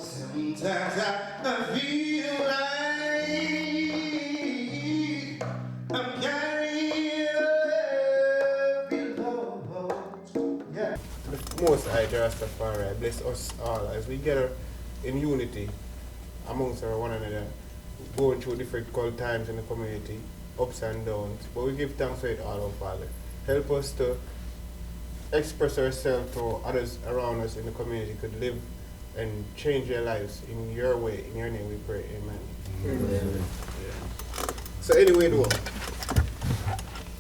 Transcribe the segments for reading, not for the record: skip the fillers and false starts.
Sometimes I feel like I'm carrying a load. Yeah. The Most High Rastafari bless us all as we gather in unity amongst our one another, going through difficult times in the community, ups and downs. But we give thanks for it all, our Father. Help us to express ourselves to others around us in the community could live and change their lives in your way. In your name we pray. Amen. Amen. Yeah. So anyway, though,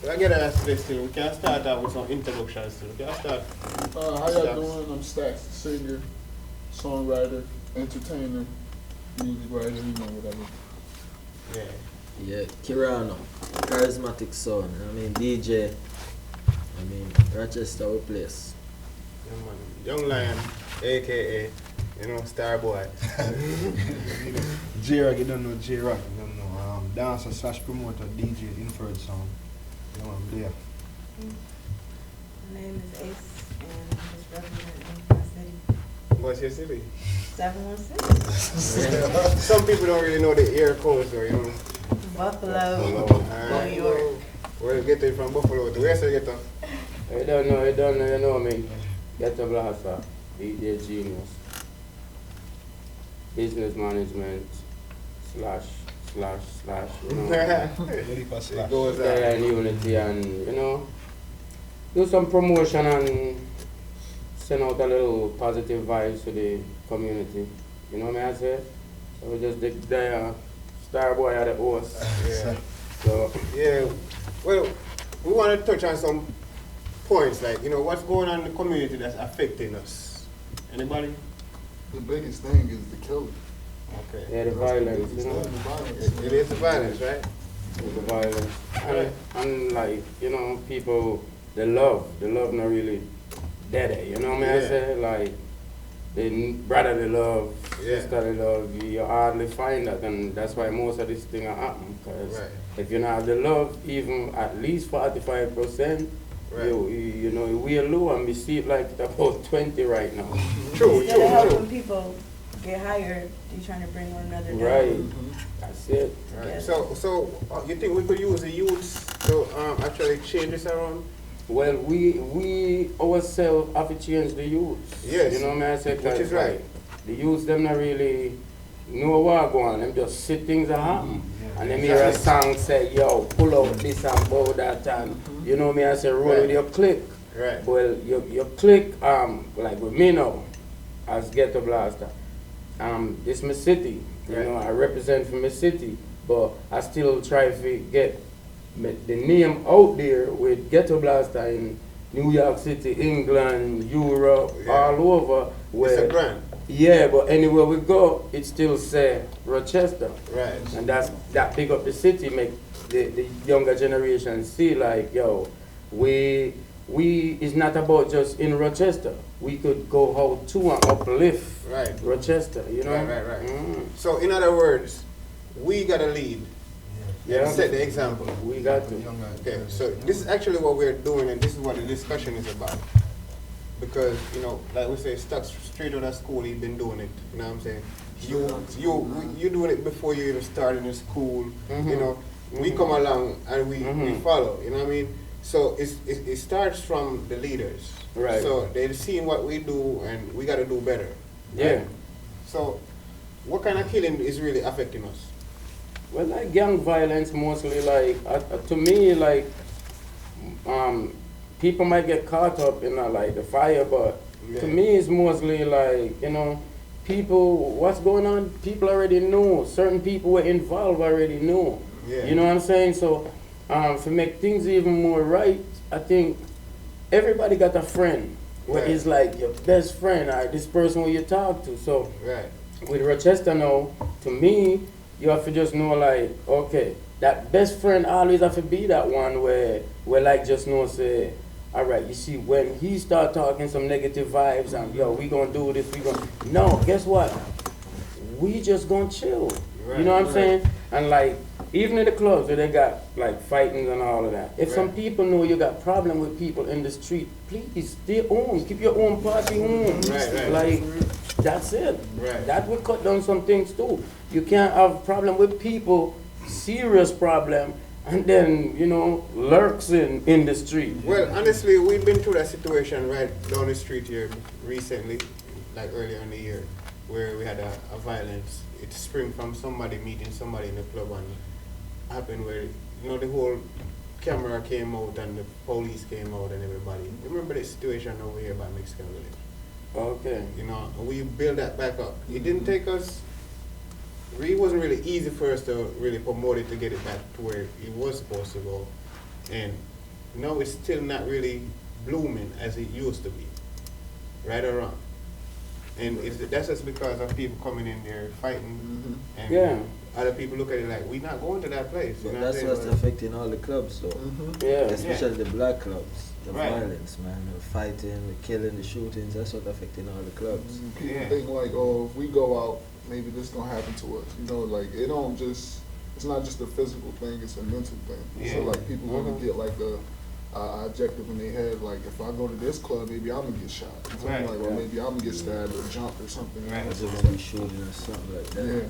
I get to ask this still. We can start out with some introductions still. We can start. How y'all doing? I'm Stacks, singer, songwriter, entertainer, music writer, you know, whatever. Yeah. Yeah, Kirano, charismatic son. I mean DJ. I mean Rochester our place. Yeah, man. Young Lion, aka, Star Boy. J-Rock, you don't know J-Rock, you don't know. Dancer slash promoter, DJ, Inferred Sound. You know, I'm there. My name is Ace, and I'm just representing my city. What's your city? 716. Some people don't really know the air codes though, Buffalo, Alright. New York. Where you get it from Buffalo? Where you get it? I don't know, you know me. Ghetto Blaster, DJ Genius, business management, slash, you know. It goes There in unity and, do some promotion and send out a little positive vibes to the community. You know what I say? So we just dig there, Star Boy at the host. Yeah. So, Yeah. Well, we want to touch on some points, like, what's going on in the community that's affecting us. Anybody? The biggest thing is the killing. Okay. yeah, the violence, It's not the violence. It is the violence, right? the violence. And like, people, the love not really there, you know what I Yeah. say? Like, the brotherly love, Yeah. sisterly love, you hardly find that, and that's why most of these things are happening, because Right. if you don't have the love, even at least 45%, Right. we're low, and we see it like about 20 right now. True, Instead of helping true. people get hired, you're trying to bring one another down. Right, that's it. Right. So you think we could use the youths to actually change this around? Well, we ourselves have to change the youth. Yes. You know what I say? Which is right. The youth, them not really know what go on. Them just see things that happen. And them hear a song say, yo, pull out this and bow that and, you know me, I say, roll Right. with your click. Right. Well, your click, like with me now, as Ghetto Blaster, this my city. You Right. know, I represent for my city, but I still try to get the name out there with Ghetto Blaster in New York City, England, Europe, Yeah. all over. It's a brand. Yeah, but anywhere we go, it still say Rochester. Right. And that pick up the city, make the younger generation see like, yo, we it's not about just in Rochester. We could go out to and uplift Right. Rochester, you know? Right. Mm. So in other words, we gotta lead Yeah. and set the example. We got to. Okay, so this is actually what we're doing, and this is what the discussion is about. Because, like we say, stuck straight out of school, you've been doing it. You know what I'm saying? You doing it before you even started in school. We come along and we follow. You know what I mean? So it starts from the leaders. Right. So they're seeing what we do, and we got to do better. Yeah. So, what kind of killing is really affecting us? Well, like gang violence mostly, like, to me, like, people might get caught up in like the fire, but to Yeah. me it's mostly like, people, what's going on, people already know. Certain people were involved already know. Yeah. You know what I'm saying? So, to make things even more right, I think everybody got a friend where Right. it's like your best friend, this person who you talk to. So, Right. with Rochester now, to me, you have to just know like, okay, that best friend always have to be that one where like just know say, all right, you see when he start talking some negative vibes and yo, we gonna do this, no, guess what? We just gonna chill. Right, you know what I'm right. saying? And like, even in the clubs where they got like fightings and all of that. If some Right. people know you got problem with people in the street, please stay home. Keep your own party home. Right. Like, That's it. Right. That will cut down some things too. You can't have problem with people, serious problem, and then, you know, lurks in the street. Well, honestly, we've been through that situation right down the street here recently, like earlier in the year, where we had a violence. It sprang from somebody meeting somebody in the club and happened where, you know, the whole camera came out and the police came out and everybody. Remember the situation over here by Mexican Village? Okay. You know, and we built that back up. It didn't take us, it wasn't really easy for us to really promote it to get it back to where it was supposed to go. And now it's still not really blooming as it used to be, right or wrong. And that's just because of people coming in there fighting, and Yeah. other people look at it like, we're not going to that place. You But know what I'm that's saying? what's affecting all the clubs though. Yeah. Especially the black clubs. The Right. violence, man. The fighting, the killing, the shootings, that's what's affecting all the clubs. People Yeah. think like, oh, if we go out, maybe this gonna happen to us. You know, like it don't just. It's not just a physical thing; it's a mental thing. Yeah. So like people gonna get like a objective in their head. Like if I go to this club, maybe I'm gonna get shot. You feel me? Right. Like, or maybe I'm gonna get stabbed or jumped or something. Right. Or they're gonna be shooting or something like that. Yeah.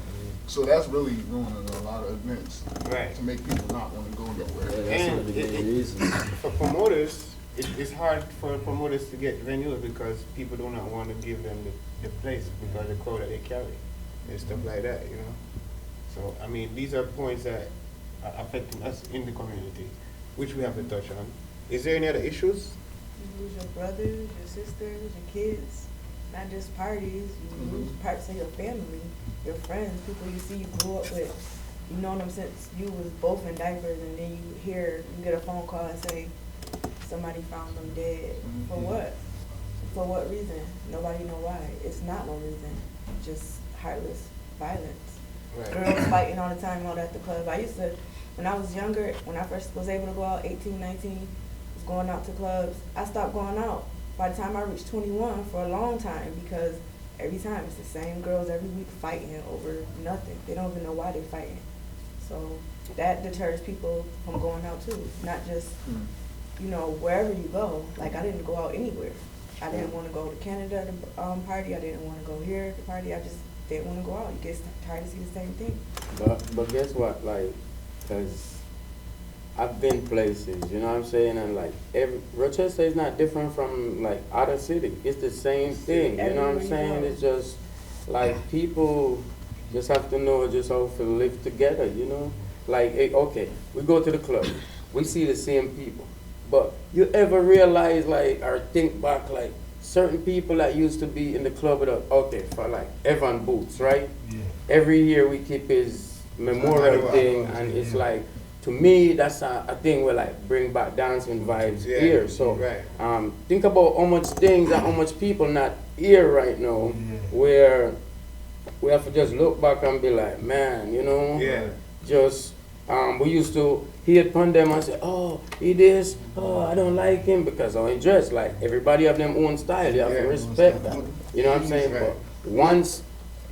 So that's really ruining a lot of events Right. to make people not want to go Yeah, nowhere. that's one of the And main reasons. For promoters, it's hard for promoters to get venues because people do not want to give them the place because of the crowd that they carry and stuff like that, you know. So, I mean, these are points that are affecting us in the community, which we have to touch on. Is there any other issues? You lose your brothers, your sisters, your kids, not just parties. You lose parts of your family, your friends, people you see you grew up with. You known them since you was both in diapers, and then you get a phone call and say somebody found them dead. For what? For what reason? Nobody know why. It's not no reason. Just heartless violence. Right. Girls fighting all the time out at the club. I used to, when I was younger, when I first was able to go out, 18, 19, was going out to clubs, I stopped going out by the time I reached 21 for a long time because every time it's the same girls every week fighting over nothing. They don't even know why they're fighting. So that deters people from going out too, not just, you know, wherever you go. Like I didn't go out anywhere. I didn't want to go to Canada to party. I didn't want to go here to party. I just didn't want to go out. You get tired to see the same thing. But guess what? Like, cause I've been places, you know what I'm saying, and like Rochester is not different from like other city. It's the same thing, you know what I'm Everywhere you saying? go. It's just like people just have to know just how to live together, you know. Like, okay, we go to the club, we see the same people, but you ever realize like or think back like certain people that used to be in the club with us, okay, for like Evan Boots, right? Yeah. Every year we keep his memorial thing, and it's like, to me, that's a thing where like bring back dancing vibes Yeah, here. So right. think about how much things and how much people not here right now, where we have to just look back and be like, man, you know, Yeah. just we used to hear upon them and say, oh, he this, oh, I don't like him because how he dressed. Like everybody have their own style. You have Yeah. to respect that. You know what I'm saying? Right. But once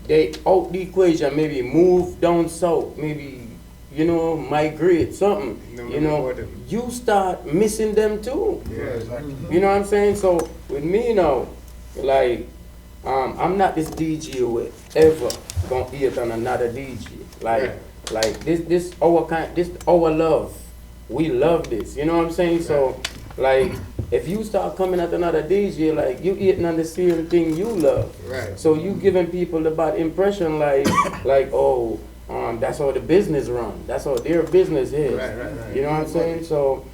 they out the equation, maybe move down south, maybe, you know, migrate, something, No, you no, know, more than- you start missing them too. Yeah, exactly. You know what I'm saying? So with me now, like, I'm not this DJ who ever gonna hate on another DJ. Like this our love. We love this. You know what I'm saying? So like if you start coming at another DJ, like you eating on the same thing you love. Right. So you giving people the bad impression like oh, that's how the business run. That's how their business is. Right. You know what I'm saying? So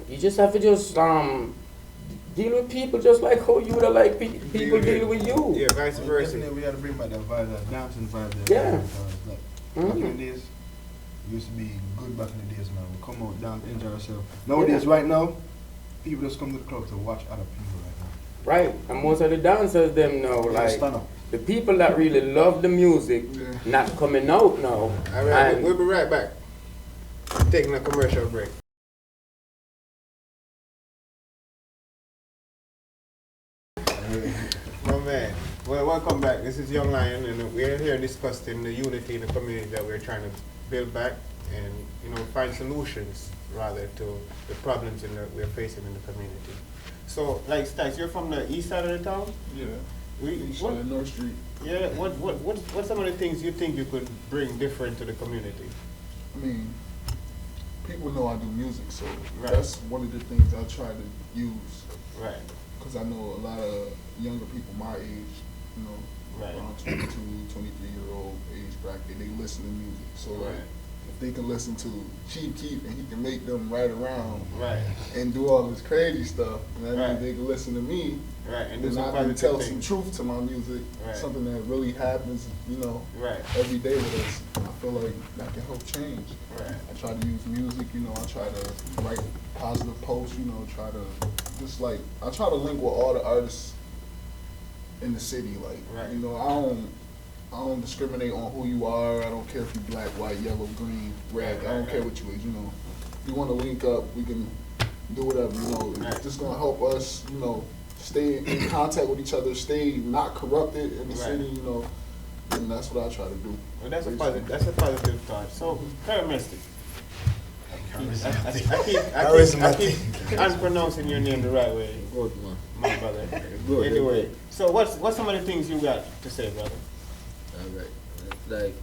you just have to just deal with people just like how you would have like people deal with you. Yeah, vice versa. Definitely we gotta bring back that vibe, that dancing vibe there. Yeah. Because, like, back in the days, it used to be good back in the days, man. We come out, dance, enjoy ourselves. Nowadays, right now, people just come to the club to watch other people right now. Right, and most of the dancers them now, Yeah, like stand up. the people that really love the music, not coming out now. All right, And we'll be right back. Taking a commercial break. My man. Well, welcome back. This is Young Lion, and we're here discussing the unity in the community that we're trying to build back and, you know, find solutions rather to the problems we're facing in the community. So, like, Stacks, you're from the east side of the town? Yeah. East What, Side, North Street. yeah, what some of the things you think you could bring different to the community? I mean, people know I do music, so Right. that's one of the things I try to use. Right, Because I know a lot of younger people my age, you know, Right. around 22, 23-year-old age bracket, they listen to music. So like, Right. if they can listen to Chief Keef and he can make them ride around right, and do all this crazy stuff, and that Right. means they can listen to me, right, and do and some I can positive tell some things. truth to my music, Right. something that really happens, you know, Right, every day with us. I feel like that can help change. right, I try to use music, you know, I try to write positive posts, you know, try to just like, I try to link with all the artists in the city, like, Right. you know, I don't discriminate on who you are, I don't care if you black, white, yellow, green, red, Right, I don't right, care right. what you is, you know. If you wanna link up, we can do whatever, you know, Right. it's just gonna help us, you know, stay in contact with each other, stay not corrupted in the Right. city, you know, and that's what I try to do. well, that's a positive thought. So, charismatic. I keep unpronouncing your name the right way, Good man. my brother. Good. Anyway, so what's some of the things you got to say, brother? Alright. Like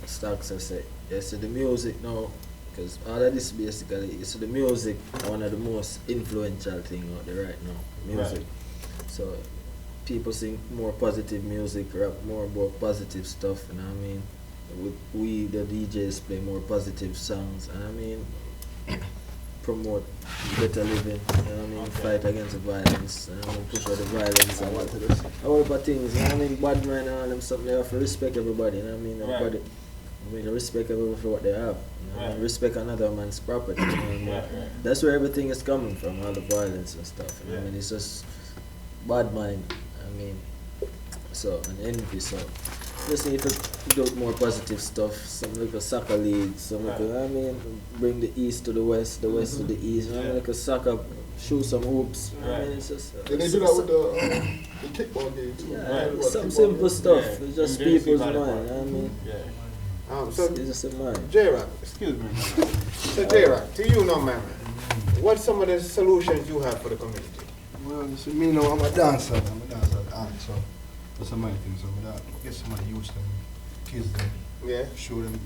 Stocks has said, yes, so the music now, because all of this basically is the music, one of the most influential thing out there right now. Music. Right. So people sing more positive music, rap more about positive stuff, and I mean, we the DJs play more positive songs, and I mean, promote better living, you know what I mean, Okay. fight against the violence, and I mean, push out the violence and all about things, you know what I mean, bad man and all them stuff, they have to respect everybody, you know what I mean, Right. everybody, I mean, respect everybody for what they have, you know what I mean, Right. respect another man's property, you know what I mean, Right, right. that's where everything is coming from, all the violence and stuff, you know what I Yeah. mean, it's just bad mind, I mean, so, and envy, so, just need to do more positive stuff, some like a soccer league, some like Right. I mean, bring the east to the west to the east, you know, what I mean, like a soccer, shoot some hoops, you know what I mean, Right. it's just, And they do that with the kickball game too. yeah, Right. What, some kickball simple game? stuff, Yeah. it's just And then you see people's by the mind, part. you know what I mean, Yeah. So, it's just a mind. J-Rock, excuse me. So, J-Rock, to you now, man, what's some of the solutions you have for the community? Well, you see, me know I'm a dancer, so that's my thing. So I get some of the youth them, kids them, Yeah. show them.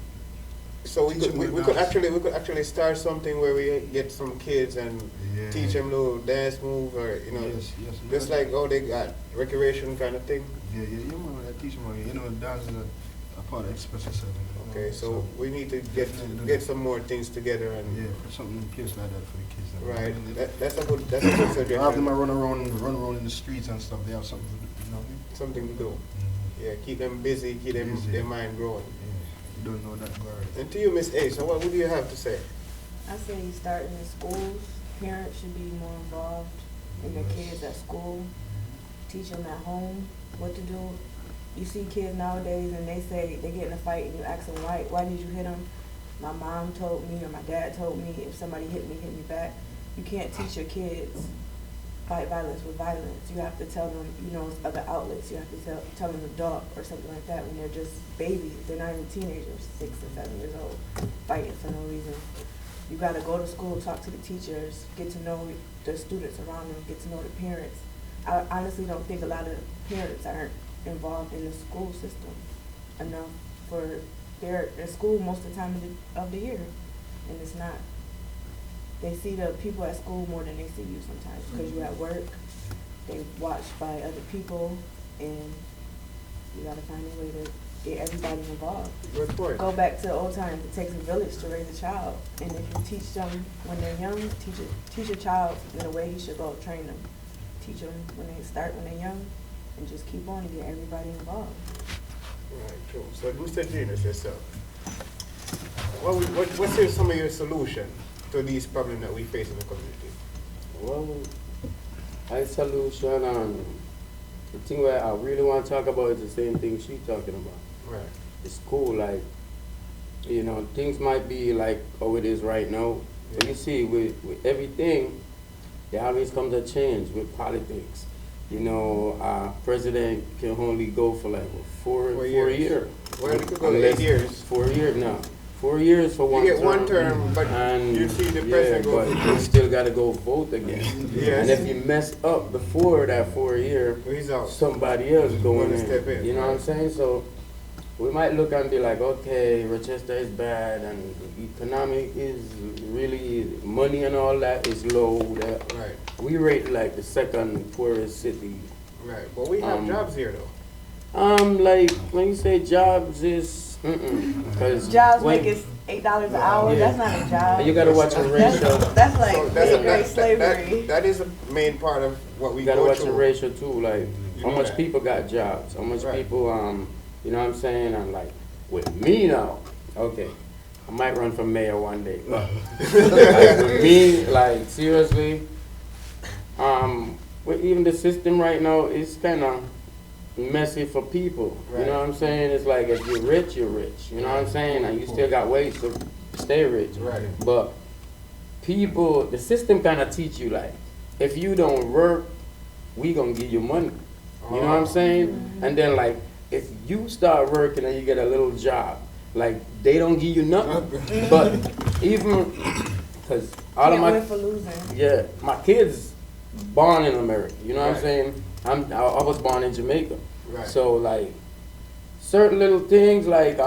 So we Teach could them we to could dance. actually start something where we get some kids and Yeah. teach them little dance move, or you know, Yes, yes. just like they got recreation kind of thing. Yeah, man. I teach them, you know, dance is a part of express yourself. You know? Okay, so we need to get some more things together and yeah, put something in place like that for the kids. Them. right. And That's a good suggestion. have them run around in the streets and stuff. They have something to do, you know what I mean? Something to do. Mm-hmm. Yeah, keep them busy, keep them Busy. their mind growing. Yeah, you don't know that word. And to you, Miss A, so what do you have to say? I say you start in the schools. Parents should be more involved in their kids at school. Teach them at home what to do. You see kids nowadays and they say they get in a fight and you ask them why did you hit them? My mom told me or my dad told me if somebody hit me back. You can't teach your kids fight violence with violence. You have to tell them, you know, other outlets. You have to tell them to duck or something like that when they're just babies. They're not even teenagers, 6 and 7 years old, fighting for no reason. You gotta go to school, talk to the teachers, get to know the students around them, get to know the parents. I honestly don't think a lot of parents aren't involved in the school system enough for they're at school most of the time of the year, and it's not. They see the people at school more than they see you sometimes because you're at work. They watched by other people, and you gotta find a way to get everybody involved. Good point. Go back to the old times. It takes a village to raise a child, and if you teach them when they're young, teach a child in the way he should go. Train them, teach them when they're young, and just keep on and get everybody involved. Right, true. So, Mr. Genius, yourself, what's some of your solution to these problems that we face in the community? Well, my solution and the thing where I really want to talk about is the same thing she's talking about. Right. It's cool, like, you know, things might be like how it is right now. But you see, with everything, there always comes a change with politics. You know, president can only go for like 4 4 years. years. Well, it could go to Unless- 8 years. 4 years now. 4 years for You one get term. one term, but And you see the yeah, president go. but you still gotta go vote again. Yes. And if you mess up before that 4 year, He's out. somebody else going Gonna step in. You know what I'm saying? So we might look and be like, okay, Rochester is bad and economic is really, money and all that is low. Right, We rate like the second poorest city. right. But we have jobs here though. Like when you say jobs is, cause Jobs when- make it $8 an hour. Yeah. That's not a job. You gotta watch your ratio. That's like So that's a, great slavery. that is a main part of what we You gotta go watch your through. ratio too, like You how know much that. people got jobs, how much Right. people, you know what I'm saying? I'm like, with me now, okay, I might run for mayor one day, but like with me, like seriously, with even the system right now, it's kind of messy for people. You Right. know what I'm saying? It's like if you're rich, you're rich. You know what I'm saying? And you still got ways to stay rich. Right. But people, the system kind of teach you like, if you don't work, we gonna give you money. You know what I'm saying? And then like, if you start working and you get a little job, like they don't give you nothing. But even, cause all Can't of my, win for losing. yeah, my kids born in America. You know what I'm Right. saying? I was born in Jamaica. Right. So like, certain little things like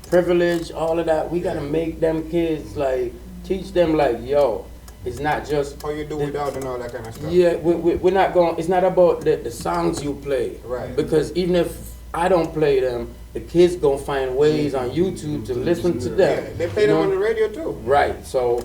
privilege, all of that, we gotta make them kids like, teach them like, yo, it's not just How you do without and all that kind of stuff. yeah, we're not going. It's not about the songs you play, Right. Because even if I don't play them, the kids gonna find ways on YouTube to listen to them. Yeah, they play you them know? on the radio too. Right. So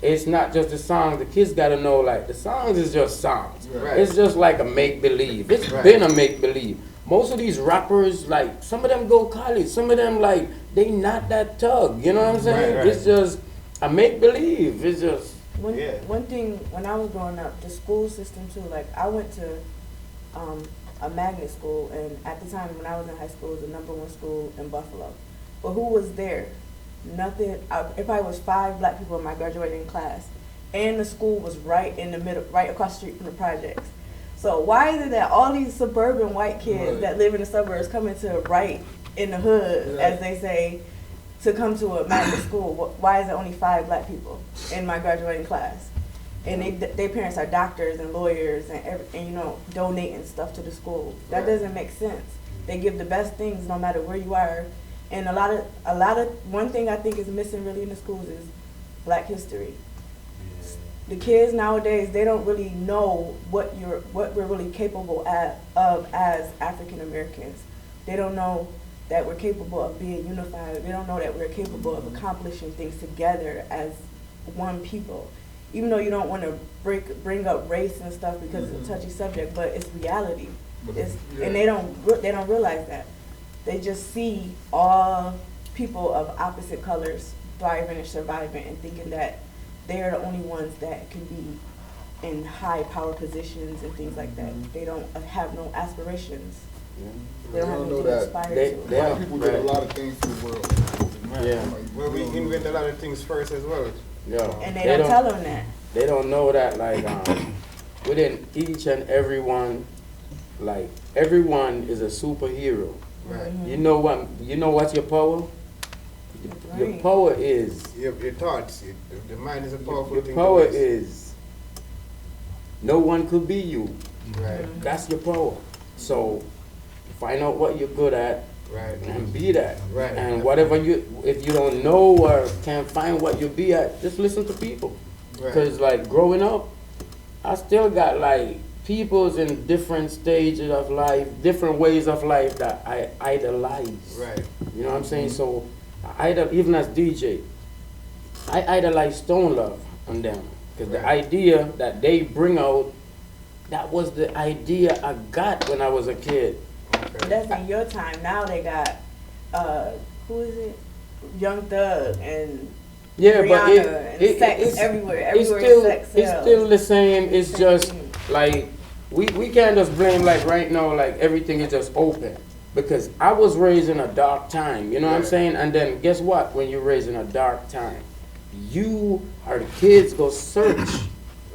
it's not just the songs. The kids gotta know like the songs is just songs. Right. It's just like a make believe. It's Right. been a make believe. Most of these rappers, like some of them go college. Some of them like they not that tug. You know what I'm saying? Right, right. It's just a make believe. It's just Yeah. One thing, when I was growing up, the school system too, like I went to a magnet school, and at the time when I was in high school, it was the #1 school in Buffalo. But who was there? Nothing. It probably was 5 black people in my graduating class, and the school was right in the middle, right across the street from the projects. So why is it that all these suburban white kids Right. that live in the suburbs coming to right in the hood, as they say, to come to a magnet school? Why is it only 5 black people in my graduating class? And their parents are doctors and lawyers and you know, donating stuff to the school. That Right. doesn't make sense. They give the best things no matter where you are. And one thing I think is missing really in the schools is Black history. The kids nowadays, they don't really know what we're really capable of as African Americans. They don't know that we're capable of being unified. They don't know that we're capable of accomplishing things together as one people. Even though you don't want to bring up race and stuff because it's a touchy subject, but it's reality. And they don't realize that. They just see all people of opposite colors thriving and surviving and thinking that they're the only ones that can be in high power positions and things like that. They don't have no aspirations. They don't have They don't know anything to that aspire they- to. they- White people get right. a lot of things through the world. Yeah. Like, Well, we you know, invent a lot of things first as well. yo. And they don't tell them that. They don't know that like within each and every one, like everyone is a superhero. Right. You know what? You know what's your power? Your Right. power is Your thoughts. The mind is a powerful your thing. power to waste. is no one could be you. Right. That's your power. So find out what you're good at Right. and be that. Right. And whatever if you don't know or can't find what you be at, just listen to people. Right. Because like growing up, I still got like peoples in different stages of life, different ways of life that I idolize. Right. You know what I'm saying? So even as DJ, I idolize Stone Love on them. Because the Right. idea that they bring out, that was the idea I got when I was a kid. Okay. That's in your time. Now they got, who is it? Young Thug and Yeah, but Rihanna and sex everywhere. It's Everywhere still, sex it's sells. still the same. It's Same just thing. like we can't just blame like right now like everything is just open because I was raised in a dark time. You know what I'm Right. saying? And then guess what? When you're raised in a dark time, you or the kids go search.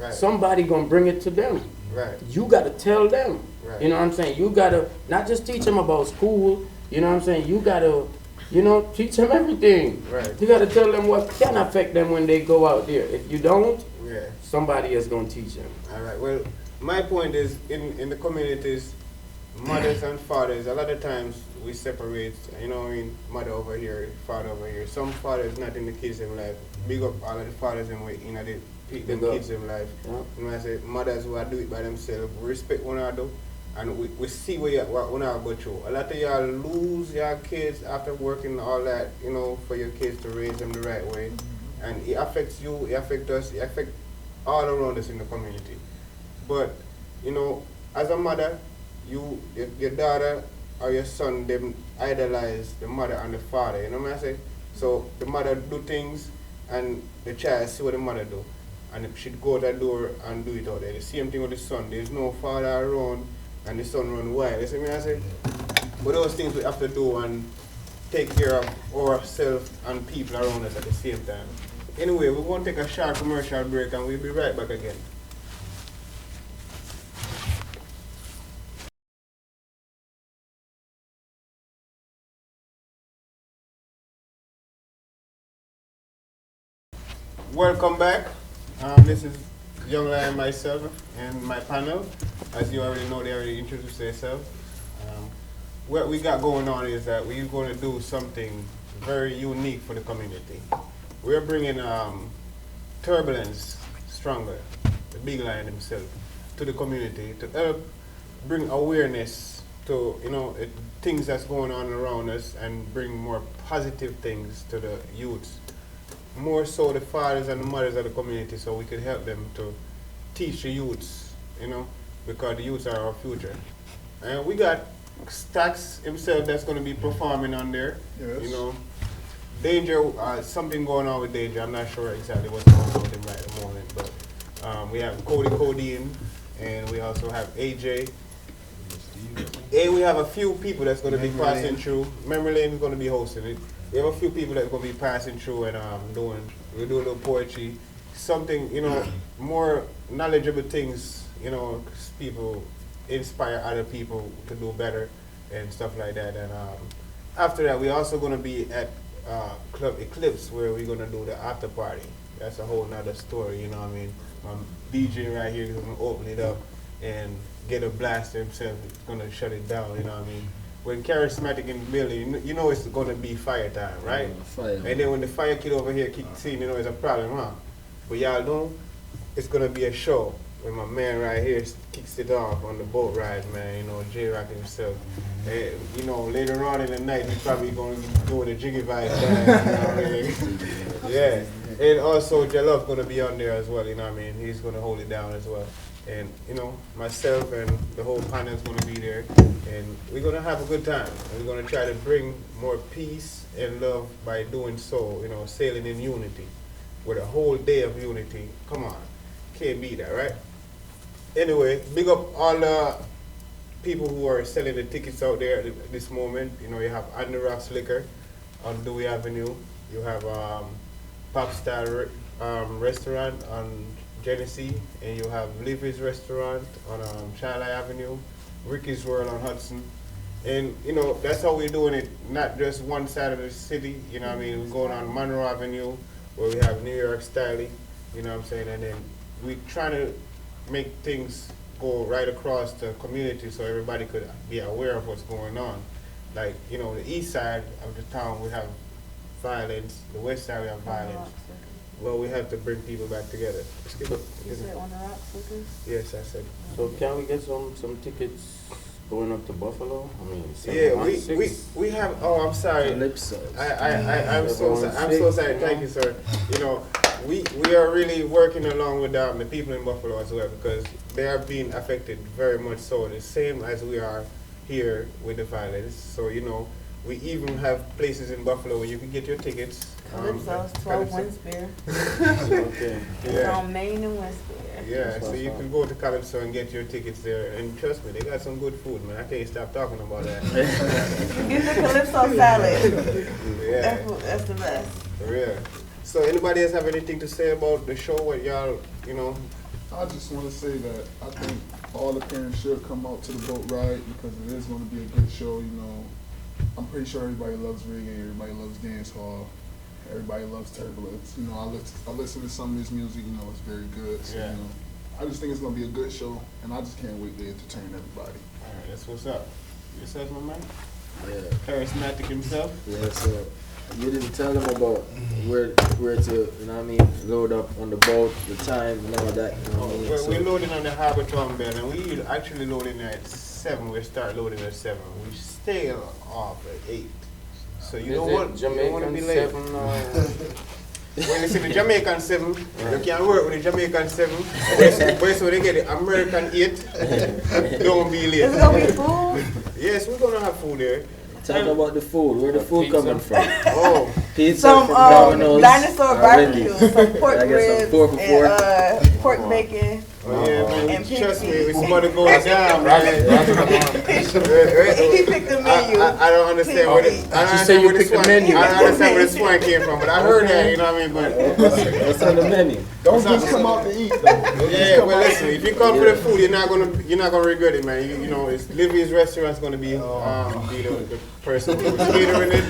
Right. Somebody gonna bring it to them. Right. You gotta tell them. Right. You know what I'm saying? You gotta not just teach them about school. You know what I'm saying? You gotta You know, teach them everything. Right. You gotta tell them what can affect them when they go out there. If you don't, Yeah. somebody is gonna teach them. All right. Well, my point is, in the communities, mothers and fathers, a lot of times we separate. You know, what I mean, mother over here, father over here. Some fathers not in the kids' in life. Big up all of the fathers in the them Big up. kids in life. Yeah. You know, I say mothers who are do it by themselves. We respect one another, and we see what one another go through. A lot of y'all lose your kids after working all that, you know, for your kids to raise them the right way, and it affects you, it affects us, it affects all around us in the community. But you know, as a mother, your daughter or your son, them idolize the mother and the father. You know what I say? So the mother do things, and the child see what the mother do, and she'd go to the door and do it out there. The same thing with the son. There's no father around, and the son run wild. You see what I say? But those things we have to do and take care of ourselves and people around us at the same time. Anyway, we're going to take a short commercial break, and we'll be right back again. Welcome back. This is Young Lion myself and my panel. As you already know, they already introduced themselves. What we got going on is that we're going to do something very unique for the community. We're bringing Turbulence Stronger, the big lion himself, to the community to help bring awareness to things that's going on around us and bring more positive things to the youths. More so the fathers and the mothers of the community, so we could help them to teach the youths, because the youths are our future. And we got Stax himself that's going to be performing on there. Yes. Danger, something going on with Danger. I'm not sure exactly what's going on with him right at the moment, but we have Cody Codeine, and we also have AJ. And we have a few people that's going to be passing through. Memory Lane is going to be hosting it. We have a few people that are going to be passing through and we do a little poetry, something, more knowledgeable things, people inspire other people to do better and stuff like that. And after that, we're also going to be at Club Eclipse, where we're going to do the after party. That's a whole nother story, you know what I mean? DJ right here is going to open it up and get a blast himself. He's going to shut it down, you know what I mean? When Charismatic in the building, you know it's going to be fire time, right? Fire. And then when the fire kid over here kicks in, it's a problem, huh? But y'all know it's going to be a show when my man right here kicks it off on the boat ride, man, J-Rock himself. And, later on in the night, he's probably going to be doing a jiggy vibe dance, you know what I mean? Yeah. And also, Jalof's going to be on there as well, you know what I mean? He's going to hold it down as well. And, myself and the whole panel is going to be there. And we're going to have a good time. And we're going to try to bring more peace and love by doing so, sailing in unity. With a whole day of unity. Come on. Can't beat that, right? Anyway, big up all the people who are selling the tickets out there at this moment. You have On the Rocks Liquor on Dewey Avenue. You have Popstar Restaurant on Genesee, and you have Livy's Restaurant on Charlotte Avenue, Ricky's World on Hudson. And, that's how we're doing it, not just one side of the city, what I mean? We're going on Monroe Avenue, where we have New York Style, what I'm saying? And then we're trying to make things go right across the community so everybody could be aware of what's going on. Like, the east side of the town, we have violence. The west side, we have violence. Well, we have to bring people back together. You said On the Rocks, Lucas? Yes, I said. So can we get some tickets going up to Buffalo? I mean, Yeah, we have. Oh, I'm sorry. Calypso. I'm so sorry. Thank you, sir. We are really working along with the people in Buffalo as well, because they are being affected very much so, the same as we are here with the violence. So we even have places in Buffalo where you can get your tickets. Calypso's 12 Winspear. Okay. It's Yeah. on Main and Winspear. Yeah, so you can go to Calypso and get your tickets there, and trust me, they got some good food, man. I can't stop talking about that. Get the Calypso salad. Yeah, That's the best. for real. So anybody else have anything to say about the show? What y'all, I just want to say that I think all the parents should come out to the boat ride, because it is going to be a good show. I'm pretty sure everybody loves reggae, everybody loves dancehall, everybody loves Turbulence. You know, I listen to some of his music, you know, it's very good. So, Yeah. you know, I just think it's gonna be a good show, and I just can't wait to entertain everybody. Alright, that's what's up. Yourself, my man? Yeah. Charismatic himself? Yeah, so you didn't tell them about where to, you know what I mean, load up on the boat, the time and all that, you know what I mean? We're So, loading on the Harbour Town Bell, and we actually loading at 7. We start loading at 7. We stay off at 8. So you don't want to be late. 7, When you see the Jamaican 7, you can work with the Jamaican 7. But so they get the American 8. Don't be late. Is it gonna be food? Yes, we're gonna have food there. tell them about the food, where the food Pizza. coming from. Oh, Pizza Some from Domino's. dinosaur barbecue, Wendy's. some pork I get some ribs, 4 for $4. and pork bacon. oh yeah, man. And Trust me, pig it's feet. money going down, man. He picked the menu. I don't understand where She said you picked the menu. I don't understand where the swine came from, but I heard that, you know what I mean? But What's on the menu? Don't just come out to eat, though. Don't just yeah, come well out listen, if you come for the food, you're not gonna regret it, man. You know, it's Livy's restaurant's gonna be the person who's catering it,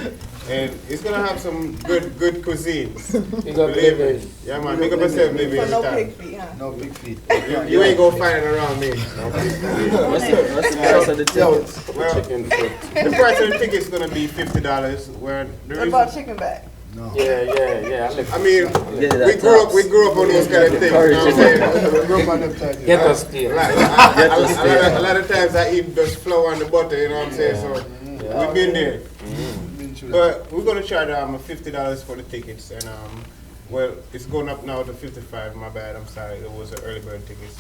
and it's gonna have some good cuisines. You got Believe me. Livy. Yeah, man, make up yourself, Livy. So no anytime. pig feet, huh? No big feet. You ain't gonna find it around me. What's the price of the tickets? Well, Chicken foot. the price of the ticket's gonna be $50. Where the What reason, about chicken back? No. Yeah. I mean, Yeah, we grew up on those kind of things. You know what I'm saying? Rope on them tight. Get us still. A lot of times I eat just flour and the butter, you know what I'm saying? So we've been there. Been through that. But we're gonna charge $50 for the tickets, and well, it's going up now to 55. My bad, I'm sorry. It was an early bird tickets.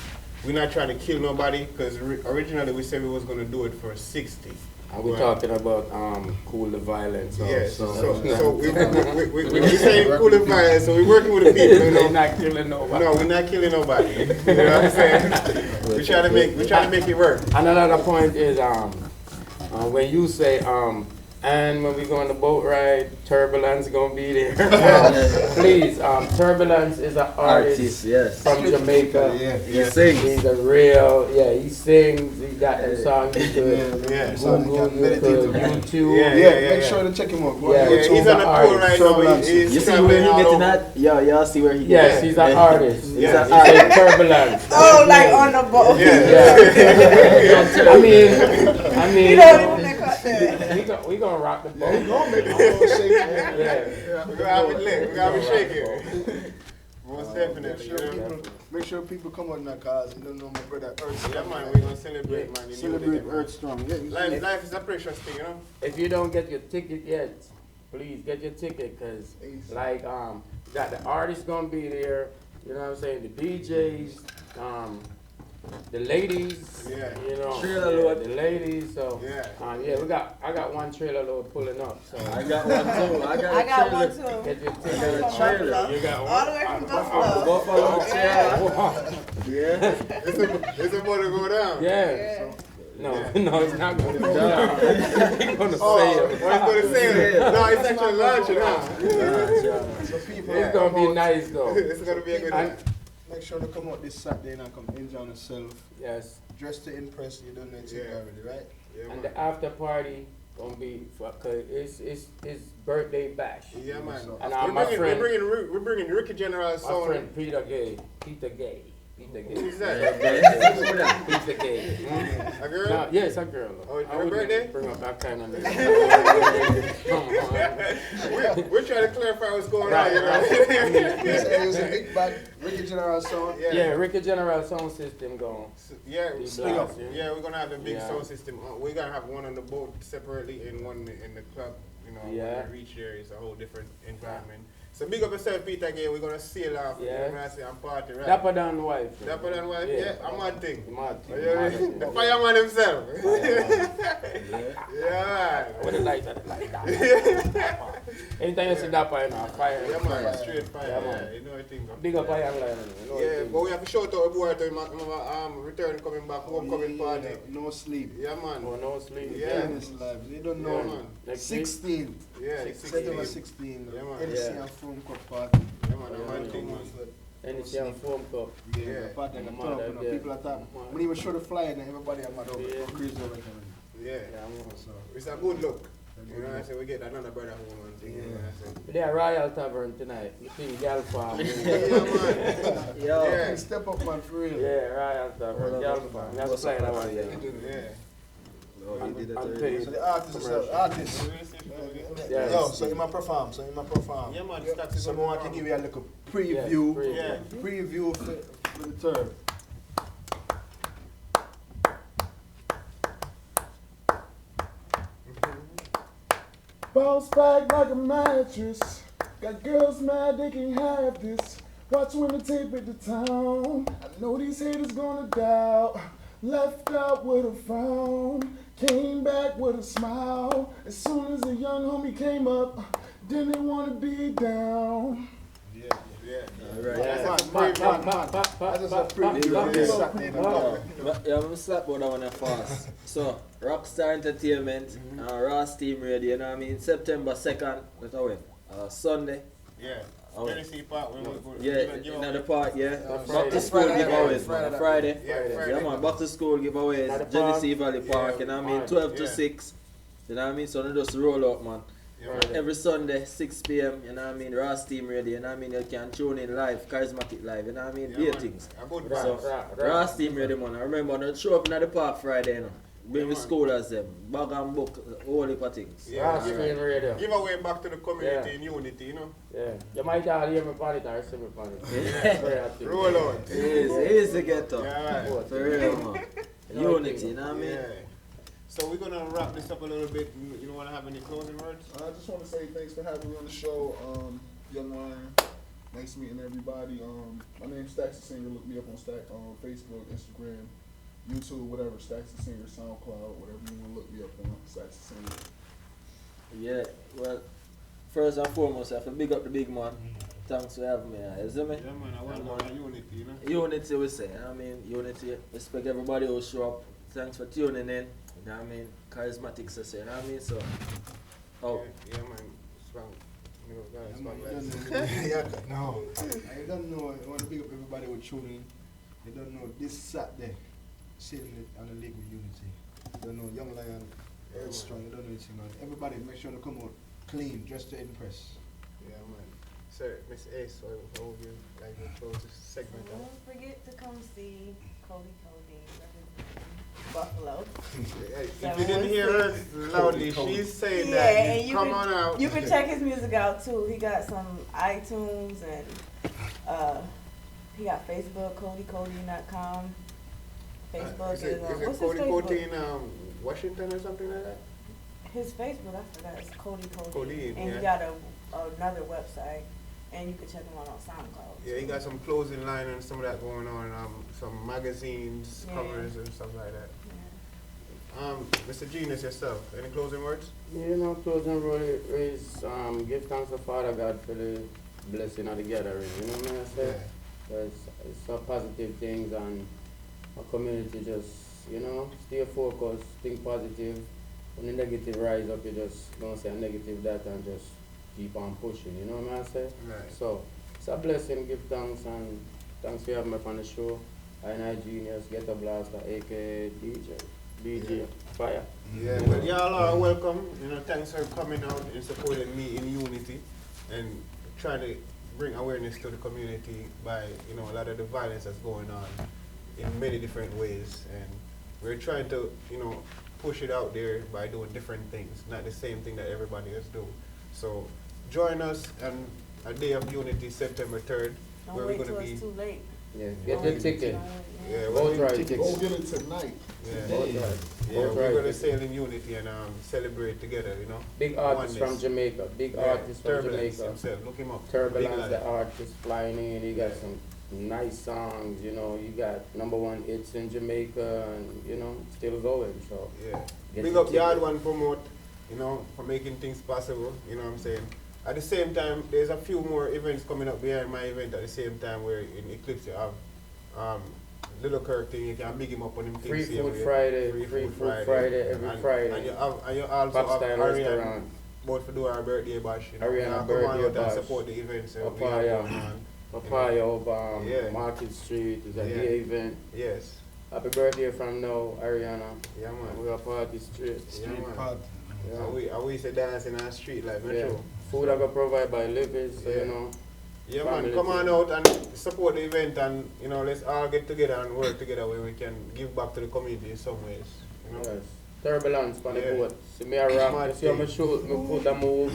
We're not trying to kill nobody because originally we said we was gonna do it for 60. And we're talking about cool the violence. Yes. Also. So we saying cool and violence. So we're working with the people. You They're know? not killing nobody. No, we're not killing nobody. You know what I'm saying? We try to make it work. And another point is when you say and when we go on the boat ride, Turbulence gonna be there. Please, Turbulence is an artist yes. from Jamaica. Yeah. He sings. He's a real, he sings. He got them songs you could Yeah. Google, you could YouTube. Yeah. Make sure to check him out. Yeah. Yeah, he's on a tour right now. Turbulence. He's You see where traveling he all getting over. at? Y'all see where he Yes, getting he's at? an artist. He's Yeah. an He's artist. a Turbulence. Oh, like on the boat. Yeah. I mean, You don't even think about that. we gonna rock the boat. He gonna make it all shake. Yeah. We're gonna have it lit. We're gonna have it shaking. Most definitely. Make sure people come on that cause you don't know my brother Earth. Yeah, man, we're gonna celebrate, man. Celebrate Earth Strong. Yeah, Life is a precious thing, you know? If you don't get your ticket yet, please get your ticket, cause like got the artists gonna be there. You know what I'm saying? The DJs, the ladies. Yeah. You know. Trailer yeah, load. the ladies. So. Yeah. I got one trailer load pulling up. So. I got one too. I got I a got trailer. one too. Get your I ticket. got a From trailer. Buffalo. You got one? All the way from Buffalo. Buffalo trailer. Yeah. It's about to go down. Yeah. No, it's not gonna go down. down. It's gonna Oh, stay what up. is going to say? No, it's actually launching, huh? So people It's gonna be nice though. It's going to be a good And- one. Make sure to come out this Saturday and come enjoy yourself. Yes. Dress to impress. You don't know it's Yeah. already, right? Yeah, And man. the after party gonna be cause it's his birthday bash. Yeah, man. And We're bringing Ricky General My Sound. friend Peter Gay. Who's that? Peter Gay. A girl? No, yes, a girl. Oh, it's I her wouldn't birthday? Bring up that kind of name. Come on. We're trying to clarify what's going Right, on, you know? right. It was a big bag. Ricky General Sound. Yeah, Ricky General sound system going. Yeah, Be split up. blast, yeah. Yeah, we're gonna have a big Yeah. sound system. We're gonna have one on the boat separately and one in the club. You know, Yeah. when we reach there, it's a whole different environment. So big up yourself, Peter. Again, we're gonna sail off. Yeah. We're gonna say and party, right? Dapper than wife. Dapper than wife. Yeah, I'm on thing. Mad Oh, thing. yeah, Mad thing. the fireman himself. Yeah. Yeah, What man. the lights are like that? Anytime you see Dapper, you know, fire. Yeah, man. Straight fire. Yeah, Yeah, man. you know what I think. Big up Iron Lion. You know Yeah, what but we have to shout out boy to him. Return coming back, homecoming party. No sleep. Yeah, man. Oh, no sleep. Yeah. In this life. They don't Yeah, know. man. Next week. 16. Yeah, September 16. 16. Yeah, man. NC Yeah. and Foam Cup Party. Yeah, man. I'm on thing, man. And it's your foam cup. Yeah, Yeah. the party and the Man, turn up, you know, yeah. people are talking. Man. When even show the flyer and everybody are mad over Yeah. crazy over it. Yeah. Yeah, I'm So, It's a good look. You know what I say? We get another brother home and thing. You know what I say? We're there Royal Tavern tonight. You see Gal Farm. Yeah, man. Yo. Yeah. Step up, man, for real. Yeah, Royal Tavern. Gal Farm. That's playing that one. Yeah. Yeah. No, he did it I'm already. paying. So the artist is the artist. Yes. Yo, so you might perform, Yeah, man. Stacks is So I want to give you a little Yes, preview. Yeah. Preview for the third. Bounce back like a mattress. Got girls mad they can have this. Watch when the tape at the town. I know these haters gonna doubt. Left out with a frown. Came back with a smile. As soon as a young homie came up, then they wanna be down. Yeah. Alright. Yeah. That's Pop, a pop, pop, pop, pop, That's pop, just a preview pop, of this pop. Saturday in the Oh. club. Yeah, I'm gonna slap about that one fast. So, Rockstar Entertainment, Ross Team Radio, you know what I mean? September 2nd, that's how it? Sunday. Yeah. Oh. Tennessee Park. When we go. Yeah, give another away. part, yeah. That's Back to Friday. school Friday, giveaways, Friday, man. Friday. Yeah, Friday. Yeah, man, back to school giveaways. Another Genesee park. Valley Park, Yeah, you know what I mean? man. 12 to Yeah. 6. You know what I mean? So they just roll out, man. Yeah, man. Every Sunday, 6 p.m., you know what I mean? Ross Team Radio, you know what I mean? You can tune in live, charismatic live, you know what I mean? Yeah, Beer man. things. A good Right. vibes. So, Ross Team Radio, man. I remember, I show up in the park Friday, you know. Bring Yeah, the man. schoolers them, bag and book, all heap of things. Yeah. Ross Screen Radio. Give away back to the community Yeah. in unity, you know. Yeah. You might all hear me on it or see me on it. Yeah. Very active. Roll out. Easy get up. Yeah, right. For real, man. Unity, you know what I mean? Yeah. So we're gonna wrap this up a little bit. You don't wanna have any closing words? I just want to say thanks for having me on the show, Young Lion. Nice meeting everybody. My name's Stacks the Singer. Look me up on Facebook, Instagram, YouTube, whatever. Stacks the Singer, SoundCloud, whatever you want to look me up on. Stacks the Singer. Yeah, well, first and foremost, I have to big up the big man. Thanks for having me here, you see me? Yeah, man. I want more unity, you know. Unity, we say, you know what I mean? Unity, respect everybody who show up. Thanks for tuning in, you know what I mean? Charismatic, so you know what I mean? So, oh, Yeah, man. Strong. You know, guys, Yeah, strong man, guys. you don't know. Yeah, no. I don't know. I want to big up everybody who tune in. They don't know this Saturday, sitting on the Lake with Unity. They don't know Young Lion, Yeah, Earth Strong. They don't know anything, man. Everybody, make sure to come out clean, dressed to impress. Yeah, man. Sir, Miss Ace, how would you like to close this segment out? Don't forget to come see Cody representing Buffalo. Hey, if you didn't hear her loudly, she's saying Yeah, that. and you Come can- on out. You can check his music out too. He got some iTunes and he got Facebook, CodyCody.com. Facebook Is it what's Cody his Facebook? Cody in Washington or something like that? His Facebook, I forgot, it's Cody. Cody, and yeah. he got another website, and you can check him out on SoundCloud. Yeah, he got some clothing line and some of that going on. Some magazines, Yeah. covers and stuff like that. Yeah. Mr. Genius, yourself, any closing words? You know, closing word is give thanks to Father God for the blessing of the gathering. You know what I say? It's some positive things and our community just, you know, stay focused, think positive. When the negative rise up, you just don't say a negative that and just keep on pushing. You know what I say? Right. So it's a blessing. Give thanks and thanks for having me on the show. I Genius, Ghetto Blaster, aka DJ Fire. Yeah, well, y'all are welcome. You know, thanks for coming out and supporting me in unity and trying to bring awareness to the community by, you know, a lot of the violence that's going on in many different ways. And we're trying to, you know, push it out there by doing different things, not the same thing that everybody else do. So join us on a day of unity, September 3rd, Don't where wait we're till going to it's be. too late. Yeah, get the ticket. Yeah, Both we're right gonna- Go tickets. get it tonight. Yeah. Both right. Yeah, Both we're right going to tickets. sail in unity and celebrate together, you know. Big artist from Oneness. Jamaica. Big Yeah, artist from Turbulence Jamaica. himself, look him up. Big Turbulence, lad. the artist flying in. He got Yeah. some nice songs, you know. You got #1 hits in Jamaica and, you know, still going. So, Yeah. Get Big your up Yard ticket. One Promote, you know, for making things possible, you know what I'm saying. At the same time, there's a few more events coming up behind my event at the same time where in Eclipse you have Little Kirk thing, you can big him up on him Free things. Food Friday, Free Food Friday, every Friday. And you also Pop have Style Ariane, Restaurant. both for do our birthday bash, you know. Ariane You come birthday on out bash. and support the events that we have Papaya. going on. Papaya over Yeah. Market Street is a Yeah. day event. Yes. Happy birthday from now, Ariana. Yeah, man. We are party straight. Yeah, Street man. pod. Yeah. And we used to dance in our street like Yeah. metro. Food I got provided by Libby's, so, Yeah. you know. Yeah, man, Family come on thing. out and support the event, and you know, let's all get together and work together where we can give back to the community in some ways. You know? Yes. Turbulence on the Yeah. boat. See me a rap, Mad you see how me thing. shoot, me put a move,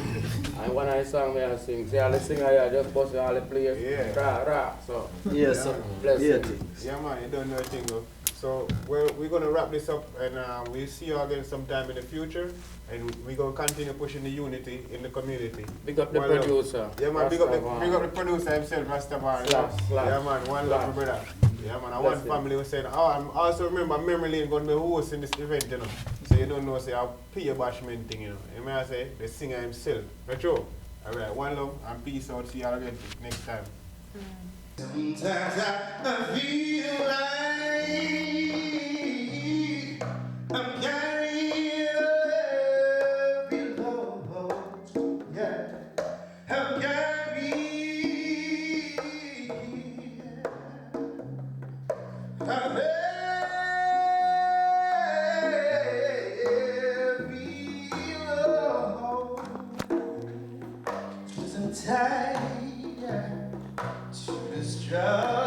and one of the song me I sing. See all the singer here just bust all the players. Yeah. Rah. So Yeah, so bless yeah, him. things. Yeah, man, you don't know a thing, though. So we're gonna wrap this up, and we'll see you again sometime in the future, and we're gonna continue pushing the unity in the community. Big up the One love. producer. Yeah, man, big up the producer himself, Rastafari. Slash. Yeah, man, one love, Slash. my brother. Yeah, man, I Bless want him. family was saying, oh, I'm also remember Memory Lane going to be hosting this event, you know. So you don't know, say, I'll pay a bashment thing, you know. You may I say, the singer himself. That's true. Alright, one love and peace out. See you all again next time. Sometimes I feel like I'm carrying a heavy load. Yeah, I'm carrying a heavy load. 'Cause I'm tired to the struggle.